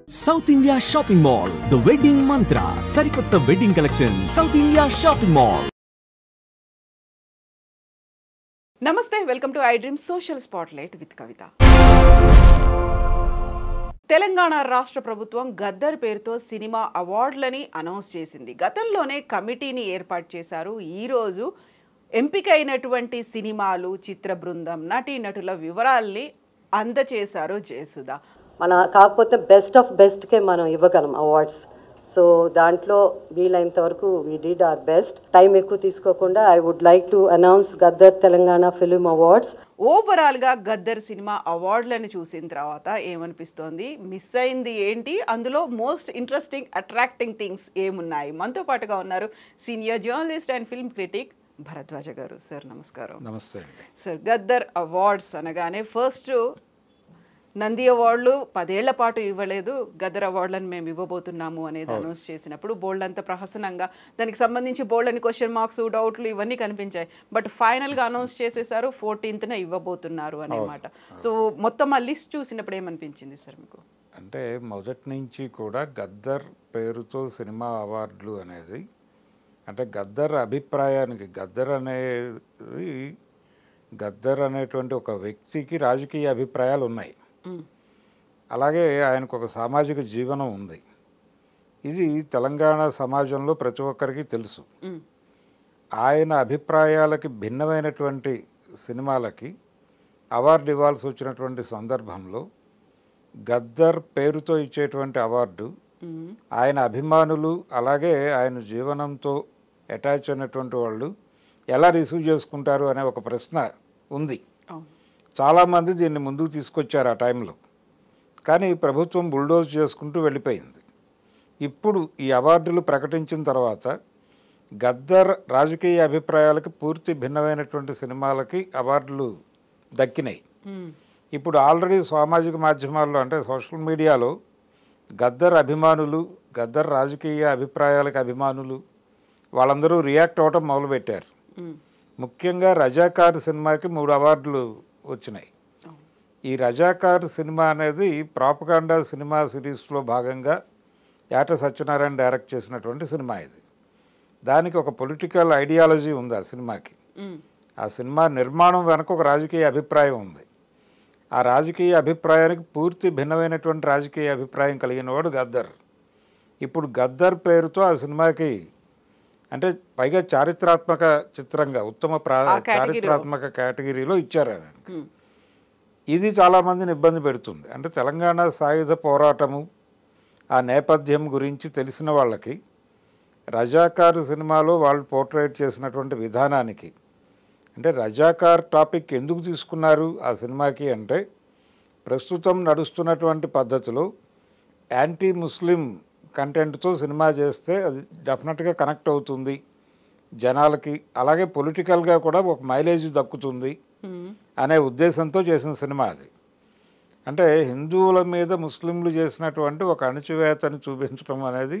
South India shopping mall the wedding Mantra సరికొత్త wedding collection South India shopping mall. నమస్తే, welcome to I dream social spotlight with Kavitha. Telangana రాష్ట్ర ప్రభుత్వం గద్దర్ పేరుతో cinema అవార్డులని announce చేసింది. గతంలోనే కమిటీని ఏర్పాటు చేశారు. ఈరోజు ఎంపికైనటువంటి సినిమాలు, చిత్ర బృందం, నటీనటుల వివరాల్ని అందజేశారు జయసుధా. కాకపోతే బెస్ట్ ఆఫ్ బెస్ట్కే మనం ఇవ్వగలం అవార్డ్స్. సో దాంట్లో వీలైనంత వరకు we did our best. Time ఎక్కువ తీసుకోకుండా I would like to announce Gaddar Telangana film awards. ఓవరాల్గా గద్దర్ సినిమా అవార్డులను చూసిన తర్వాత ఏమనిపిస్తోంది, మిస్ అయింది ఏంటి, అందులో మోస్ట్ ఇంట్రెస్టింగ్ అట్రాక్టింగ్ థింగ్స్ ఏమున్నాయి? మనతో పాటుగా ఉన్నారు senior journalist and film critic Bharadwaja గారు. సార్ నమస్కారం. నమస్తే సార్, గద్దర్ అవార్డ్స్ అనగానే ఫస్ట్ నంది అవార్డులు 10 ఏళ్ల పాటు ఇవ్వలేదు, గద్దర్ అవార్డులను మేము ఇవ్వబోతున్నాము అనేది అనౌన్స్ చేసినప్పుడు బోల్డ్ అంత ప్రహసనంగా దానికి సంబంధించి బోల్డ్ అని క్వశ్చన్ మార్క్స్, డౌట్లు ఇవన్నీ కనిపించాయి. బట్ ఫైనల్గా అనౌన్స్ చేసేసారు 14th ఇవ్వబోతున్నారు అనమాట. సో మొత్తం ఆ లిస్ట్ చూసినప్పుడు ఏమనిపించింది సార్ మీకు? అంటే మొదటి నుంచి కూడా గద్దర్ పేరుతో సినిమా అవార్డులు అనేది అంటే గద్దర్ అభిప్రాయానికి గద్దర్ అనేటువంటి ఒక వ్యక్తికి రాజకీయ అభిప్రాయాలు ఉన్నాయి, అలాగే ఆయనకు ఒక సామాజిక జీవనం ఉంది. ఇది తెలంగాణ సమాజంలో ప్రతి ఒక్కరికి తెలుసు. ఆయన అభిప్రాయాలకి భిన్నమైనటువంటి సినిమాలకి అవార్డు ఇవ్వాల్సి వచ్చినటువంటి సందర్భంలో గద్దర్ పేరుతో ఇచ్చేటువంటి అవార్డు ఆయన అభిమానులు అలాగే ఆయన జీవనంతో అటాచ్ అయినటువంటి వాళ్ళు ఎలా రిసీవ్ చేసుకుంటారు అనే ఒక ప్రశ్న ఉంది. చాలామంది దీన్ని ముందుకు తీసుకొచ్చారు ఆ టైంలో, కానీ ప్రభుత్వం బుల్డోజ్ చేసుకుంటూ వెళ్ళిపోయింది. ఇప్పుడు ఈ అవార్డులు ప్రకటించిన తర్వాత గద్దర్ రాజకీయ అభిప్రాయాలకు పూర్తి భిన్నమైనటువంటి సినిమాలకి అవార్డులు దక్కినాయి. ఇప్పుడు ఆల్రెడీ సామాజిక మాధ్యమాల్లో అంటే సోషల్ మీడియాలో గద్దర్ అభిమానులు, గద్దర్ రాజకీయ అభిప్రాయాలకు అభిమానులు వాళ్ళందరూ రియాక్ట్ అవ్వటం మొదలుపెట్టారు. ముఖ్యంగా రజాకార్ సినిమాకి 3 అవార్డులు వచ్చినాయి. ఈ రజాకార్ సినిమా అనేది ప్రాపగాండా సినిమా సిరీస్లో భాగంగా యాట సత్యనారాయణ డైరెక్ట్ చేసినటువంటి సినిమా. ఇది దానికి ఒక పొలిటికల్ ఐడియాలజీ ఉంది ఆ సినిమాకి. ఆ సినిమా నిర్మాణం వెనక ఒక రాజకీయ అభిప్రాయం ఉంది. ఆ రాజకీయ అభిప్రాయానికి పూర్తి భిన్నమైనటువంటి రాజకీయ అభిప్రాయం కలిగిన వాడు గద్దర్. ఇప్పుడు గద్దర్ పేరుతో ఆ సినిమాకి అంటే పైగా చారిత్రాత్మక చిత్రంగా ఉత్తమ చారిత్రాత్మక కేటగిరీలో ఇచ్చారు ఆయనకి. ఇది చాలామందిని ఇబ్బంది పెడుతుంది. అంటే తెలంగాణ సాయుధ పోరాటము ఆ నేపథ్యం గురించి తెలిసిన వాళ్ళకి రజాకార్ సినిమాలో వాళ్ళు పోర్ట్రేట్ చేసినటువంటి విధానానికి అంటే రజాకార్ టాపిక్ ఎందుకు తీసుకున్నారు ఆ సినిమాకి అంటే ప్రస్తుతం నడుస్తున్నటువంటి పద్ధతిలో యాంటీ ముస్లిం కంటెంట్తో సినిమా చేస్తే అది డెఫినెట్గా కనెక్ట్ అవుతుంది జనాలకి, అలాగే పొలిటికల్గా కూడా ఒక మైలేజ్ దక్కుతుంది అనే ఉద్దేశంతో చేసిన సినిమా అది. అంటే హిందువుల మీద ముస్లింలు చేసినటువంటి ఒక అణచివేతని చూపించడం అనేది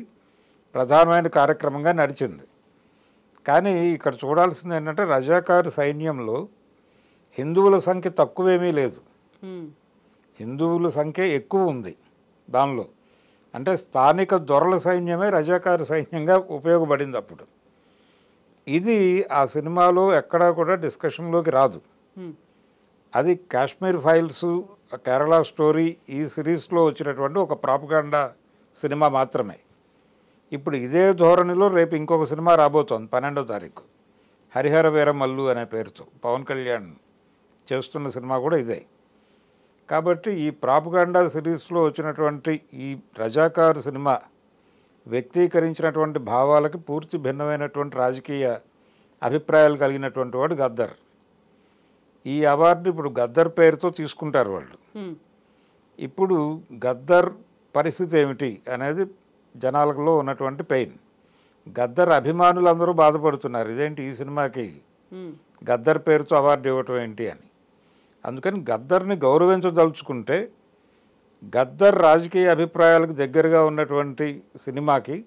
ప్రధానమైన కార్యక్రమంగా నడిచింది. కానీ ఇక్కడ చూడాల్సింది ఏంటంటే రజాకార్ సైన్యంలో హిందువుల సంఖ్య తక్కువేమీ లేదు, హిందువుల సంఖ్య ఎక్కువ ఉంది దానిలో. అంటే స్థానిక దొరల సైన్యమే రజాకార్ సైన్యంగా ఉపయోగపడింది అప్పుడు. ఇది ఆ సినిమాలో ఎక్కడా కూడా డిస్కషన్లోకి రాదు. అది కాశ్మీర్ ఫైల్స్, కేరళ స్టోరీ ఈ సిరీస్లో వచ్చినటువంటి ఒక ప్రాపగాండా సినిమా మాత్రమే. ఇప్పుడు ఇదే ధోరణిలో రేపు ఇంకొక సినిమా రాబోతోంది 12వ తారీఖు, హరిహర వీరమల్లు అనే పేరుతో పవన్ కళ్యాణ్ చేస్తున్న సినిమా కూడా ఇదే. కాబట్టి ఈ ప్రాపగాండా సిరీస్లో వచ్చినటువంటి ఈ రజాకార్ సినిమా వ్యక్తీకరించినటువంటి భావాలకి పూర్తి భిన్నమైనటువంటి రాజకీయ అభిప్రాయాలు కలిగినటువంటి వాడు గద్దర్. ఈ అవార్డు ఇప్పుడు గద్దర్ పేరుతో తీసుకుంటారు వాళ్ళు. ఇప్పుడు గద్దర్ పరిస్థితి ఏమిటి అనేది జనాలలో ఉన్నటువంటి పెయిన్. గద్దర్ అభిమానులు అందరూ బాధపడుతున్నారు, ఇదేంటి ఈ సినిమాకి గద్దర్ పేరుతో అవార్డు ఇవ్వటం ఏంటి అని. అందుకని గద్దర్ని గౌరవించదలుచుకుంటే గద్దర్ రాజకీయ అభిప్రాయాలకు దగ్గరగా ఉన్నటువంటి సినిమాకి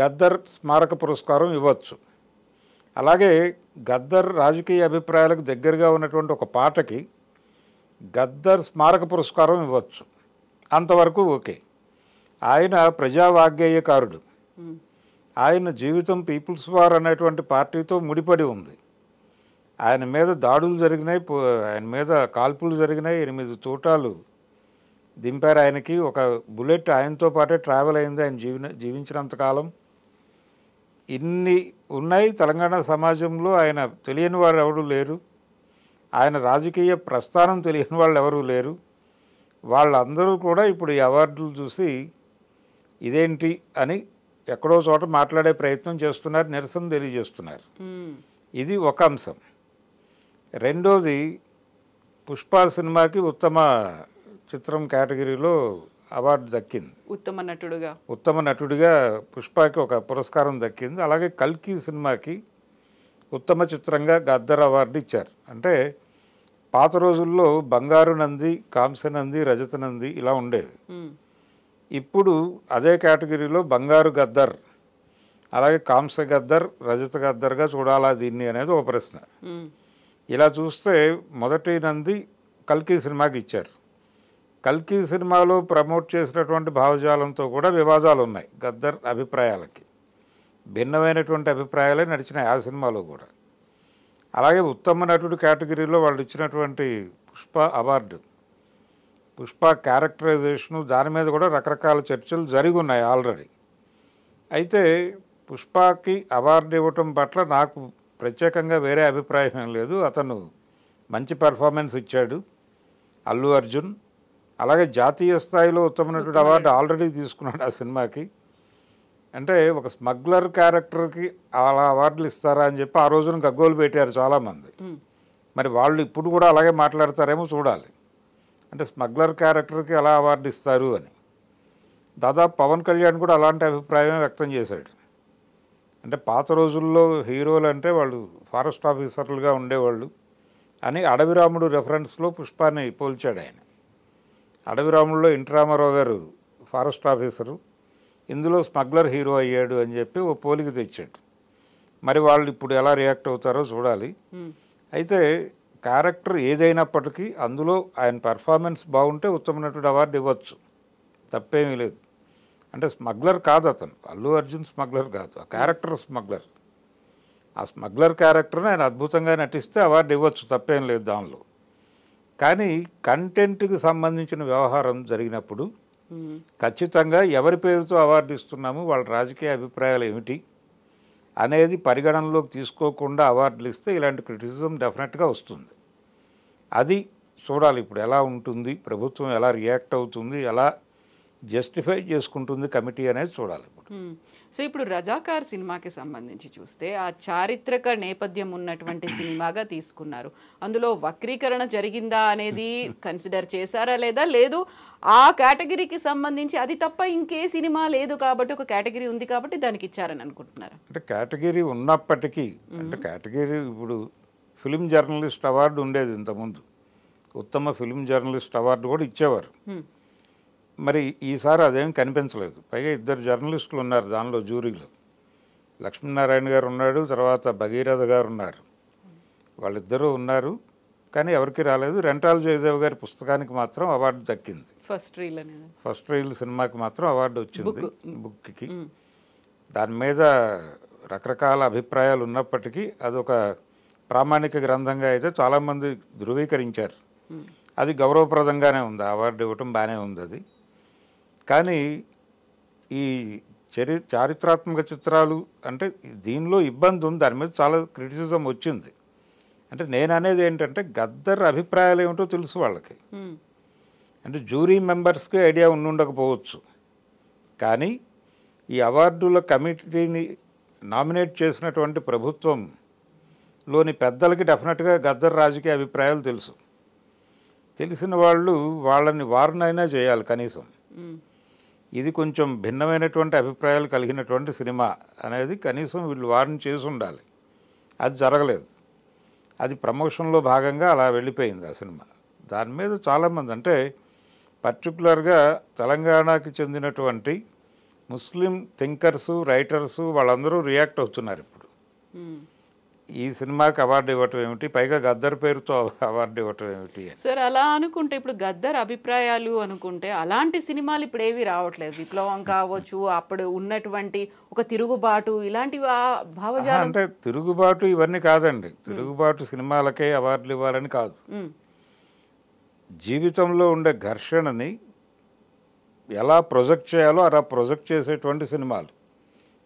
గద్దర్ స్మారక పురస్కారం ఇవ్వచ్చు. అలాగే గద్దర్ రాజకీయ అభిప్రాయాలకు దగ్గరగా ఉన్నటువంటి ఒక పాటకి గద్దర్ స్మారక పురస్కారం ఇవ్వచ్చు. అంతవరకు ఓకే. ఆయన ప్రజావాగ్గేయకారుడు. ఆయన జీవితం పీపుల్స్ వార్ అనేటువంటి పార్టీతో ముడిపడి ఉంది. ఆయన మీద దాడులు జరిగినాయి, ఆయన మీద కాల్పులు జరిగినాయి, 8 తూటాలు దింపారు ఆయనకి. ఒక బుల్లెట్ ఆయనతో పాటే ట్రావెల్ అయింది ఆయన జీవించినంతకాలం. ఇన్ని ఉన్నాయి తెలంగాణ సమాజంలో. ఆయన తెలియని వారు ఎవరు లేరు, ఆయన రాజకీయ ప్రస్థానం తెలియని వాళ్ళు ఎవరూ లేరు. వాళ్ళందరూ కూడా ఇప్పుడు ఈ అవార్డులు చూసి ఇదేంటి అని ఎక్కడో చోట మాట్లాడే ప్రయత్నం చేస్తున్నారు, నిరసన తెలియజేస్తున్నారు. ఇది ఒక అంశం. రెండోది, పుష్ప సినిమాకి ఉత్తమ చిత్రం కేటగిరీలో అవార్డు దక్కింది. ఉత్తమ నటుడిగా పుష్పకి ఒక పురస్కారం దక్కింది. అలాగే కల్కి సినిమాకి ఉత్తమ చిత్రంగా గద్దర్ అవార్డు ఇచ్చారు. అంటే పాత రోజుల్లో బంగారు నంది, కాంస్య నంది, రజత నంది ఇలా ఉండేవి. ఇప్పుడు అదే కేటగిరీలో బంగారు గద్దర్, అలాగే కాంస్య గద్దర్, రజత గద్దర్గా చూడాలా దీన్ని అనేది ఒక ప్రశ్న. ఇలా చూస్తే మొదటి నంది కల్కి సినిమాకి ఇచ్చారు. కల్కి సినిమాలో ప్రమోట్ చేసినటువంటి భావజాలంతో కూడా వివాదాలు ఉన్నాయి. గద్దర్ అభిప్రాయాలకి భిన్నమైనటువంటి అభిప్రాయాలే నడిచినాయి ఆ సినిమాలో కూడా. అలాగే ఉత్తమ నటుడు కేటగిరీలో వాళ్ళు ఇచ్చినటువంటి పుష్ప అవార్డు, పుష్ప క్యారెక్టరైజేషను, దాని మీద కూడా రకరకాల చర్చలు జరిగి ఉన్నాయి ఆల్రెడీ. అయితే పుష్పకి అవార్డు ఇవ్వటం పట్ల నాకు ప్రత్యేకంగా వేరే అభిప్రాయం ఏం లేదు. అతను మంచి పెర్ఫార్మెన్స్ ఇచ్చాడు. అల్లు అర్జున్ అలాగే జాతీయ స్థాయిలో ఉత్తమ నటుడు అవార్డు ఆల్రెడీ తీసుకున్నాడు ఆ సినిమాకి. అంటే ఒక స్మగ్లర్ క్యారెక్టర్కి అలా అవార్డులు ఇస్తారా అని చెప్పి ఆ రోజున గగ్గోలు పెట్టారు చాలామంది. మరి వాళ్ళు ఇప్పుడు కూడా అలాగే మాట్లాడతారేమో చూడాలి. అంటే స్మగ్లర్ క్యారెక్టర్కి ఎలా అవార్డు ఇస్తారు అని. దాదాపు పవన్ కళ్యాణ్ కూడా అలాంటి అభిప్రాయం వ్యక్తం చేశాడు. అంటే పాత రోజుల్లో హీరోలు అంటే వాళ్ళు ఫారెస్ట్ ఆఫీసర్లుగా ఉండేవాళ్ళు అని అడవిరాముడు రెఫరెన్స్లో పుష్పాన్ని పోల్చాడు ఆయన. అడవిరాముడులో ఎన్టీ రామారావు గారు ఫారెస్ట్ ఆఫీసరు, ఇందులో స్మగ్లర్ హీరో అయ్యాడు అని చెప్పి ఓ పోలిక తెచ్చాడు. మరి వాళ్ళు ఇప్పుడు ఎలా రియాక్ట్ అవుతారో చూడాలి. అయితే క్యారెక్టర్ ఏదైనప్పటికీ అందులో ఆయన పెర్ఫార్మెన్స్ బాగుంటే ఉత్తమ నటుడు అవార్డు ఇవ్వచ్చు, తప్పేమీ లేదు. అంటే స్మగ్లర్ కాదు అతను, అల్లు అర్జున్ స్మగ్లర్ కాదు, ఆ క్యారెక్టర్ స్మగ్లర్. ఆ స్మగ్లర్ క్యారెక్టర్ని ఆయన అద్భుతంగా నటిస్తే అవార్డు ఇవ్వచ్చు, తప్పేం లేదు దానిలో. కానీ కంటెంట్కి సంబంధించిన వ్యవహారం జరిగినప్పుడు ఖచ్చితంగా ఎవరి పేరుతో అవార్డు ఇస్తున్నాము, వాళ్ళ రాజకీయ అభిప్రాయాలు ఏమిటి అనేది పరిగణనలోకి తీసుకోకుండా అవార్డులు ఇస్తే ఇలాంటి క్రిటిసిజం డెఫినెట్గా వస్తుంది. అది చూడాలి ఇప్పుడు ఎలా ఉంటుంది, ప్రభుత్వం ఎలా రియాక్ట్ అవుతుంది, ఎలా జస్టిఫై చేసుకుంటుంది కమిటీ అనేది చూడాలి ఇప్పుడు. సో ఇప్పుడు రజాకార్ సినిమాకి సంబంధించి చూస్తే ఆ చారిత్రక నేపథ్యం ఉన్నటువంటి సినిమాగా తీసుకున్నారు. అందులో వక్రీకరణ జరిగిందా అనేది కన్సిడర్ చేశారా లేదా, లేదు ఆ కేటగిరీకి సంబంధించి అది తప్ప ఇంకే సినిమా లేదు కాబట్టి ఒక కేటగిరీ ఉంది కాబట్టి దానికి ఇచ్చారని అనుకుంటున్నారు? అంటే కేటగిరీ ఉన్నప్పటికీ, అంటే కేటగిరీ ఇప్పుడు ఫిలిం జర్నలిస్ట్ అవార్డు ఉండేది ఇంతకుముందు, ఉత్తమ ఫిలిం జర్నలిస్ట్ అవార్డు కూడా ఇచ్చేవారు. మరి ఈసారి అదేం కనిపించలేదు. పైగా 2 జర్నలిస్టులు ఉన్నారు దానిలో జ్యూరీలో, లక్ష్మీనారాయణ గారు ఉన్నాడు, తర్వాత భగీరథ గారు ఉన్నారు. వాళ్ళిద్దరూ ఉన్నారు కానీ ఎవరికి రాలేదు. రెంటాల జయదేవ్ గారి పుస్తకానికి మాత్రం అవార్డు దక్కింది. ఫస్ట్ రీల్ సినిమాకి మాత్రం అవార్డు వచ్చింది, బుక్కి. దాని మీద రకరకాల అభిప్రాయాలు ఉన్నప్పటికీ అదొక ప్రామాణిక గ్రంథంగా అయితే చాలామంది ధృవీకరించారు. అది గౌరవప్రదంగానే ఉంది, అవార్డు ఇవ్వటం బాగానే ఉంది అది. కానీ ఈ చారిత్రాత్మక చిత్రాలు అంటే దీనిలో ఇబ్బంది ఉంది, దాని మీద చాలా క్రిటిసిజం వచ్చింది. అంటే నేను అనేది ఏంటంటే గద్దర్ అభిప్రాయాలు ఏమిటో తెలుసు వాళ్ళకి. అంటే జ్యూరీ మెంబర్స్కి ఐడియా ఉండకపోవచ్చు, కానీ ఈ అవార్డుల కమిటీని నామినేట్ చేసినటువంటి ప్రభుత్వంలోని పెద్దలకి డెఫినెట్గా గద్దర్ రాజకీయ అభిప్రాయాలు తెలుసు. తెలిసిన వాళ్ళు వాళ్ళని వార్నైనా చేయాలి కనీసం. ఇది కొంచెం భిన్నమైనటువంటి అభిప్రాయాలు కలిగినటువంటి సినిమా అనేది కనీసం వీళ్ళు వార్న్ చేసి ఉండాలి. అది జరగలేదు. అది ప్రమోషన్లో భాగంగా అలా వెళ్ళిపోయింది ఆ సినిమా. దాని మీద చాలామంది, అంటే పర్టికులర్గా తెలంగాణకి చెందినటువంటి ముస్లిం థింకర్సు, రైటర్సు వాళ్ళందరూ రియాక్ట్ అవుతున్నారు ఇప్పుడు. ఈ సినిమాకి అవార్డు ఇవ్వటం ఏమిటి, పైగా గద్దర్ పేరుతో అవార్డు ఇవ్వటం ఏమిటి? సార్ అలా అనుకుంటే ఇప్పుడు గద్దర్ అభిప్రాయాలు అనుకుంటే అలాంటి సినిమాలు ఇప్పుడు ఏవి రావట్లేదు. విప్లవం కావచ్చు, అప్పుడు ఉన్నటువంటి ఒక తిరుగుబాటు, ఇలాంటి భావజాలం. అంటే తిరుగుబాటు ఇవన్నీ కాదండి. తిరుగుబాటు సినిమాలకే అవార్డులు ఇవ్వాలని కాదు. జీవితంలో ఉండే ఘర్షణని ఎలా ప్రొజెక్ట్ చేయాలో అలా ప్రొజెక్ట్ చేసేటువంటి సినిమాలు,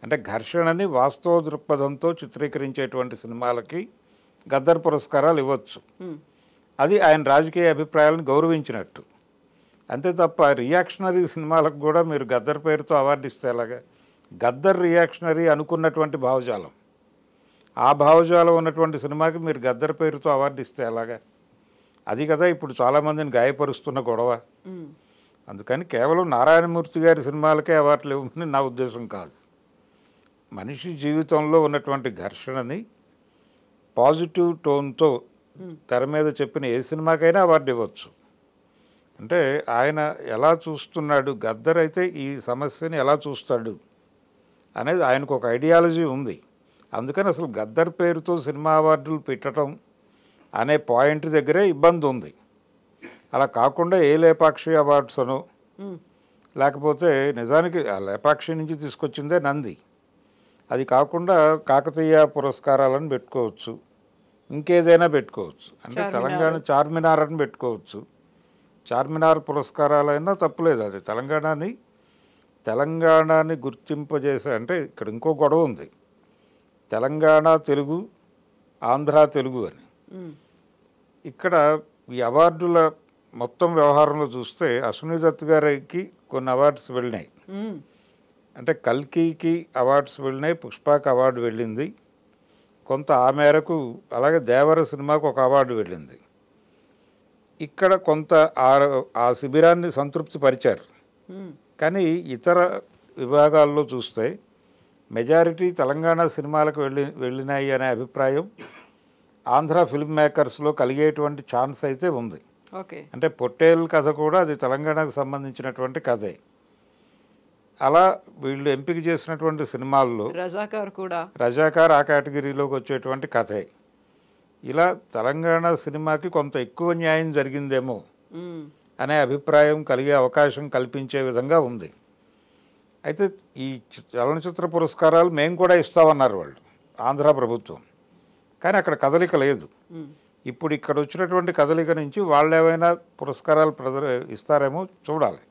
అంటే ఘర్షణని వాస్తవ దృక్పథంతో చిత్రీకరించేటువంటి సినిమాలకి గద్దర్ పురస్కారాలు ఇవ్వచ్చు. అది ఆయన రాజకీయ అభిప్రాయాలను గౌరవించినట్టు. అంతే తప్ప రియాక్షనరీ సినిమాలకు కూడా మీరు గద్దర్ పేరుతో అవార్డు ఇస్తే ఎలాగా? గద్దర్ రియాక్షనరీ అనుకున్నటువంటి భావజాలం, ఆ భావజాలం ఉన్నటువంటి సినిమాకి మీరు గద్దర్ పేరుతో అవార్డు ఇస్తే ఎలాగా? అది కదా ఇప్పుడు చాలామందిని గాయపరుస్తున్న గొడవ. అందుకని కేవలం నారాయణమూర్తి గారి సినిమాలకే అవార్డులు ఇవ్వమని నా ఉద్దేశం కాదు. మనిషి జీవితంలో ఉన్నటువంటి ఘర్షణని పాజిటివ్ టోన్తో తెర మీద చెప్పిన ఏ సినిమాకైనా అవార్డు ఇవ్వచ్చు. అంటే ఆయన ఎలా చూస్తున్నాడు, గద్దర్ అయితే ఈ సమస్యని ఎలా చూస్తాడు అనేది ఆయనకు ఒక ఐడియాలజీ ఉంది. అందుకని అసలు గద్దర్ పేరుతో సినిమా అవార్డులు పెట్టడం అనే పాయింట్ దగ్గరే ఇబ్బంది ఉంది. అలా కాకుండా ఏ లేపాక్షి అవార్డ్స్ అనో, లేకపోతే నిజానికి ఆ లేపాక్షి నుంచి తీసుకొచ్చిందే నంది, అది కాకుండా కాకతీయ పురస్కారాలను పెట్టుకోవచ్చు, ఇంకేదైనా పెట్టుకోవచ్చు. అంటే తెలంగాణ చార్మినార్ అని పెట్టుకోవచ్చు. చార్మినార్ పురస్కారాలైనా తప్పులేదు. అది తెలంగాణని గుర్తింపజేసే, అంటే ఇక్కడ ఇంకో గొడవ ఉంది, తెలంగాణ తెలుగు, ఆంధ్ర తెలుగు అని. ఇక్కడ ఈ అవార్డుల మొత్తం వ్యవహారంలో చూస్తే అశ్విని దత్ గారికి కొన్ని అవార్డ్స్ వెళ్ళినాయి. అంటే కల్కికి అవార్డ్స్ వెళ్ళినాయి, పుష్పకి అవార్డు వెళ్ళింది కొంత ఆ మేరకు. అలాగే దేవర సినిమాకు ఒక అవార్డు వెళ్ళింది. ఇక్కడ కొంత ఆ శిబిరాన్ని సంతృప్తి పరిచారు. కానీ ఇతర విభాగాల్లో చూస్తే మెజారిటీ తెలంగాణ సినిమాలకు వెళ్ళినాయి అనే అభిప్రాయం ఆంధ్ర ఫిల్మ్ మేకర్స్లో కలిగేటువంటి ఛాన్స్ అయితే ఉంది. అంటే పొట్టేల్ కథ కూడా అది తెలంగాణకు సంబంధించినటువంటి కథే. అలా వీళ్ళు ఎంపిక చేసినటువంటి సినిమాల్లో రజాకార్ ఆ కేటగిరీలోకి వచ్చేటువంటి కథే. ఇలా తెలంగాణ సినిమాకి కొంత ఎక్కువ న్యాయం జరిగిందేమో అనే అభిప్రాయం కలిగే అవకాశం కల్పించే విధంగా ఉంది. అయితే ఈ చలనచిత్ర పురస్కారాలు మేము కూడా ఇస్తామన్నారు వాళ్ళు, ఆంధ్ర ప్రభుత్వం. కానీ అక్కడ కదలిక లేదు. ఇప్పుడు ఇక్కడ వచ్చినటువంటి కదలిక నుంచి వాళ్ళు ఏమైనా పురస్కారాలు ఇస్తారేమో చూడాలి.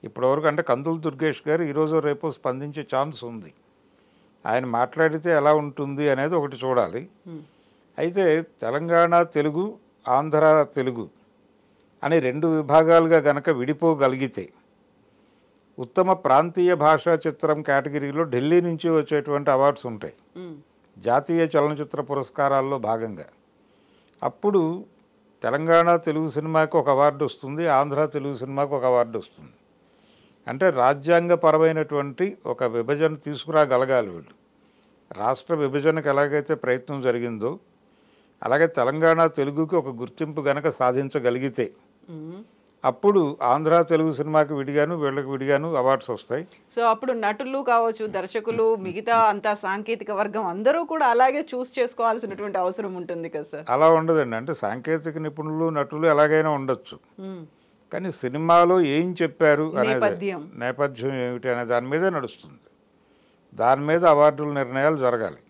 ఇప్పటివరకు అంటే కందులు దుర్గేష్ గారు ఈరోజు రేపు స్పందించే ఛాన్స్ ఉంది. ఆయన మాట్లాడితే ఎలా ఉంటుంది అనేది ఒకటి చూడాలి. అయితే తెలంగాణ తెలుగు, ఆంధ్ర తెలుగు అని రెండు విభాగాలుగా గనక విడిపోగలిగితే ఉత్తమ ప్రాంతీయ భాషా చిత్రం కేటగిరీలో ఢిల్లీ నుంచి వచ్చేటువంటి అవార్డ్స్ ఉంటాయి జాతీయ చలనచిత్ర పురస్కారాల్లో భాగంగా. అప్పుడు తెలంగాణ తెలుగు సినిమాకి ఒక అవార్డు వస్తుంది, ఆంధ్ర తెలుగు సినిమాకి ఒక అవార్డు వస్తుంది. అంటే రాజ్యాంగపరమైనటువంటి ఒక విభజన తీసుకురాగలగాలి వీళ్ళు. రాష్ట్ర విభజనకు ఎలాగైతే ప్రయత్నం జరిగిందో అలాగే తెలంగాణ తెలుగుకి ఒక గుర్తింపు గనక సాధించగలిగితే అప్పుడు ఆంధ్ర తెలుగు సినిమాకి విడిగాను వీళ్ళకి విడిగాను అవార్డ్స్ వస్తాయి. సో అప్పుడు నటులు కావచ్చు, దర్శకులు, మిగతా అంతా సాంకేతిక వర్గం అందరూ కూడా అలాగే చూస్ చేసుకోవాల్సినటువంటి అవసరం ఉంటుంది కదా సార్? అలా ఉండదండి. అంటే సాంకేతిక నిపుణులు, నటులు ఎలాగైనా ఉండొచ్చు, కానీ సినిమాలో ఏం చెప్పారు అనేది, నేపథ్యం ఏమిటి అనే దాని మీదే నడుస్తుంది. దాని మీద అవార్డుల నిర్ణయాలు జరగాలి.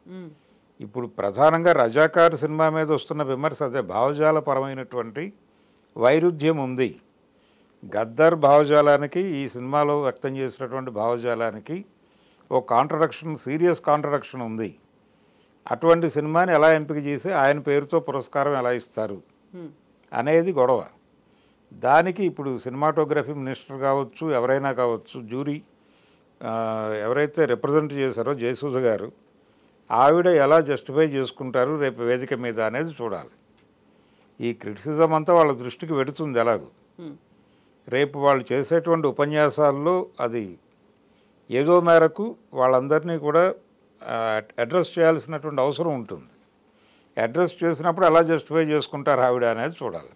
ఇప్పుడు ప్రధానంగా రజాకార్ సినిమా మీద వస్తున్న విమర్శ అదే, భావజాలపరమైనటువంటి వైరుధ్యం ఉంది. గద్దర్ భావజాలానికి ఈ సినిమాలో వ్యక్తం చేసినటువంటి భావజాలానికి ఓ కాంట్రడక్షన్, సీరియస్ కాంట్రడక్షన్ ఉంది. అటువంటి సినిమాని ఎలా ఎంపిక చేసి ఆయన పేరుతో పురస్కారం ఎలా ఇస్తారు అనేది గొడవ. దానికి ఇప్పుడు సినిమాటోగ్రఫీ మినిస్టర్ కావచ్చు, ఎవరైనా కావచ్చు, జ్యూరీ ఎవరైతే రిప్రజెంట్ చేశారో జయసూజ గారు, ఆవిడ ఎలా జస్టిఫై చేసుకుంటారు రేపు వేదిక మీద అనేది చూడాలి. ఈ క్రిటిసిజం అంతా వాళ్ళ దృష్టికి వెడుతుంది. ఎలాగో రేపు వాళ్ళు చేసేటువంటి ఉపన్యాసాల్లో అది ఏదో మేరకు వాళ్ళందరినీ కూడా అడ్రస్ చేయాల్సినటువంటి అవసరం ఉంటుంది. అడ్రస్ చేసినప్పుడు ఎలా జస్టిఫై చేసుకుంటారు ఆవిడ అనేది చూడాలి.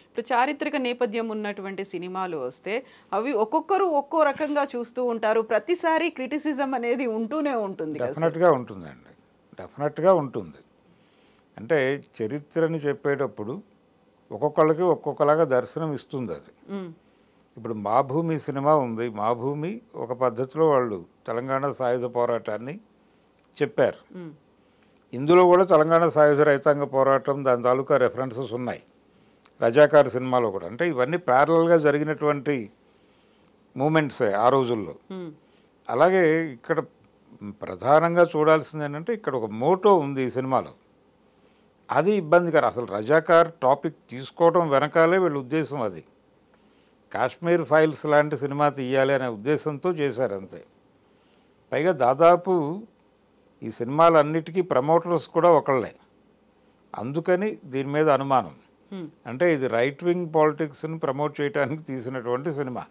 ఇప్పుడు చారిత్రక నేపథ్యం ఉన్నటువంటి సినిమాలు వస్తే అవి ఒక్కొక్కరు ఒక్కో రకంగా చూస్తూ ఉంటారు. ప్రతిసారి క్రిటిసిజం అనేది ఉంటూనే ఉంటుంది. డెఫినెట్గా ఉంటుందండి, డెఫినెట్గా ఉంటుంది. అంటే చరిత్రని చెప్పేటప్పుడు ఒక్కొక్కళ్ళకి ఒక్కొక్కలాగా దర్శనం ఇస్తుంది అది. ఇప్పుడు మా భూమి సినిమా ఉంది. మా భూమి ఒక పద్ధతిలో వాళ్ళు తెలంగాణ సాయుధ పోరాటాన్ని చెప్పారు. ఇందులో కూడా తెలంగాణ సాయుధ రైతాంగ పోరాటం దాని తాలూకా రెఫరెన్సెస్ ఉన్నాయి రజాకార్ సినిమాలో కూడా. అంటే ఇవన్నీ ప్యారలల్గా జరిగినటువంటి మూమెంట్సే ఆ రోజుల్లో. అలాగే ఇక్కడ ప్రధానంగా చూడాల్సింది ఏంటంటే ఇక్కడ ఒక మోటో ఉంది ఈ సినిమాలో. అది ఇబ్బందికరం. అసలు రజాకార్ టాపిక్ తీసుకోవడం వెనకాలే వీళ్ళ ఉద్దేశం. అది కాశ్మీర్ ఫైల్స్ లాంటి సినిమా తీయాలి అనే ఉద్దేశంతో చేశారు అంతే. పైగా దాదాపు ఈ సినిమాలన్నిటికీ ప్రమోటర్స్ కూడా ఒకళ్ళే. అందుకని దీని మీద అనుమానం. అంటే ఇది రైట్ వింగ్ పాలిటిక్స్ని ప్రమోట్ చేయడానికి తీసినటువంటి సినిమా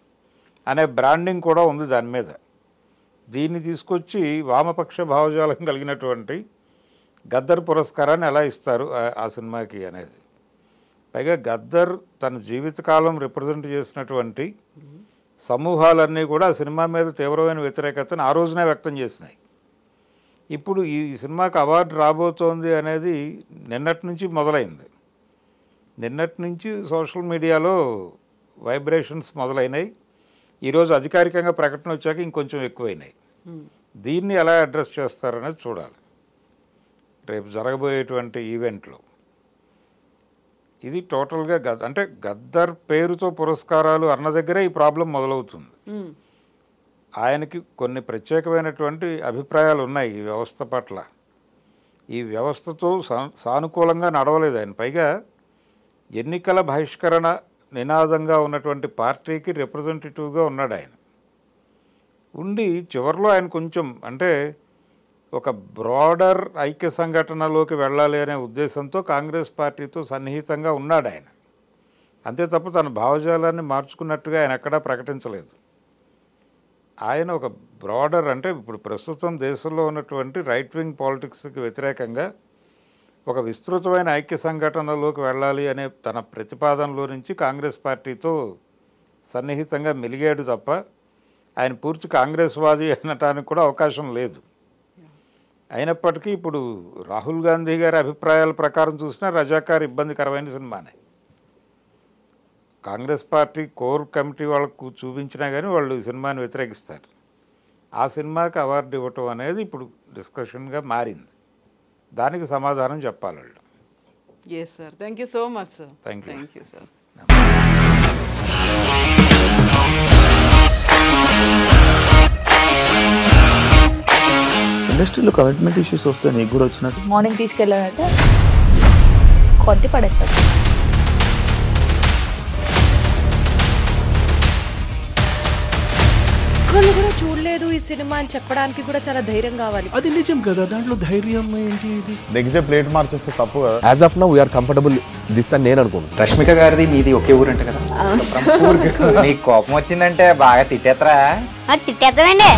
అనే బ్రాండింగ్ కూడా ఉంది దాని మీద. దీన్ని తీసుకొచ్చి వామపక్ష భావజాలం కలిగినటువంటి గద్దర్ పురస్కారాన్ని ఎలా ఇస్తారు ఆ సినిమాకి అనేది. పైగా గద్దర్ తన జీవితకాలం రిప్రజెంట్ చేసినటువంటి సమూహాలన్నీ కూడా ఆ సినిమా మీద తీవ్రమైన వ్యతిరేకతను ఆ రోజునే వ్యక్తం చేసినాయి. ఇప్పుడు ఈ సినిమాకి అవార్డు రాబోతోంది అనేది నిన్నటి నుంచి మొదలైంది. నిన్నటి నుంచి సోషల్ మీడియాలో వైబ్రేషన్స్ మొదలైనాయి. ఈరోజు అధికారికంగా ప్రకటన వచ్చాక ఇంకొంచెం ఎక్కువైనాయి. దీన్ని ఎలా అడ్రస్ చేస్తారనేది చూడాలి రేపు జరగబోయేటువంటి ఈవెంట్లో. ఇది టోటల్గా అంటే గద్దర్ పేరుతో పురస్కారాలు అన్న దగ్గరే ఈ ప్రాబ్లం మొదలవుతుంది. ఆయనకి కొన్ని ప్రత్యేకమైనటువంటి అభిప్రాయాలు ఉన్నాయి ఈ వ్యవస్థ పట్ల. ఈ వ్యవస్థతో సానుకూలంగా నడవలేదు ఆయన. పైగా ఎన్నికల బహిష్కరణ నినాదంగా ఉన్నటువంటి పార్టీకి రిప్రజెంటేటివ్గా ఉన్నాడు ఆయన. ఉండి చివరిలో ఆయన కొంచెం అంటే ఒక బ్రాడర్ ఐక్య సంఘటనలోకి వెళ్ళాలి అనే ఉద్దేశంతో కాంగ్రెస్ పార్టీతో సన్నిహితంగా ఉన్నాడు ఆయన. అంతే తప్ప తన భావజాలాన్ని మార్చుకున్నట్టుగా ఆయన ఎక్కడా ప్రకటించలేదు. ఆయన ఒక బ్రాడర్ అంటే ఇప్పుడు ప్రస్తుతం దేశంలో ఉన్నటువంటి రైట్ వింగ్ పాలిటిక్స్కి వ్యతిరేకంగా ఒక విస్తృతమైన ఐక్య సంఘటనలోకి వెళ్ళాలి అనే తన ప్రతిపాదనలో నుంచి కాంగ్రెస్ పార్టీతో సన్నిహితంగా మెలిగాడు తప్ప ఆయన పూర్తి కాంగ్రెస్ వాది అనటానికి కూడా అవకాశం లేదు. అయినప్పటికీ ఇప్పుడు రాహుల్ గాంధీ గారి అభిప్రాయాల ప్రకారం చూసినా రజాకార్ ఇబ్బందికరమైన సినిమానే. కాంగ్రెస్ పార్టీ కోర్ కమిటీ వాళ్ళకు చూపించినా కానీ వాళ్ళు ఈ సినిమాని వ్యతిరేకిస్తారు. ఆ సినిమాకి అవార్డు ఇవ్వటం అనేది ఇప్పుడు డిస్కషన్గా మారింది. దానికి సమాధానం చెప్పాలి వాళ్ళు. Yes sir, thank you so much sir. Thank you. Thank you sir. ఇండస్ట్రీలో కమిట్మెంట్ ఇష్యూస్ వస్తే నీకు కూడా వచ్చినట్టు మార్నింగ్ తీసుకెళ్ళాలంటే కొట్టి పడేస్తారు. ఒక్కళ్ళు కూడా చూడలేదు ఈ సినిమా అని చెప్పడానికి కూడా చాలా ధైర్యం కావాలి. అది నిజం కదా, దాంట్లో ధైర్యం ఏంటి? ఇది నెక్స్ట్ డే ప్లేట్ మార్చేస్తే తప్పు కదా. As of now we are comfortable this అని నేను అనుకుంటున్నాను. రష్మిక గారిది మీది ఒకే ఊరంట కదా. నీకు కోపం వచ్చిందంటే బాగా తిట్టేత్తరా? తిట్టేద్దామండి.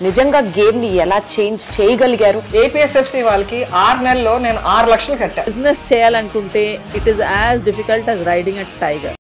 నిజంగా గేమ్ ని ఎలా చేంజ్ చేయగలిగారు? ఏపీఎస్ఎఫ్సి వాళ్ళకి 6 నెలల్లో నేను 6 లక్షలు కట్టా. బిజినెస్ చేయాలనుకుంటే it is as difficult as riding a tiger.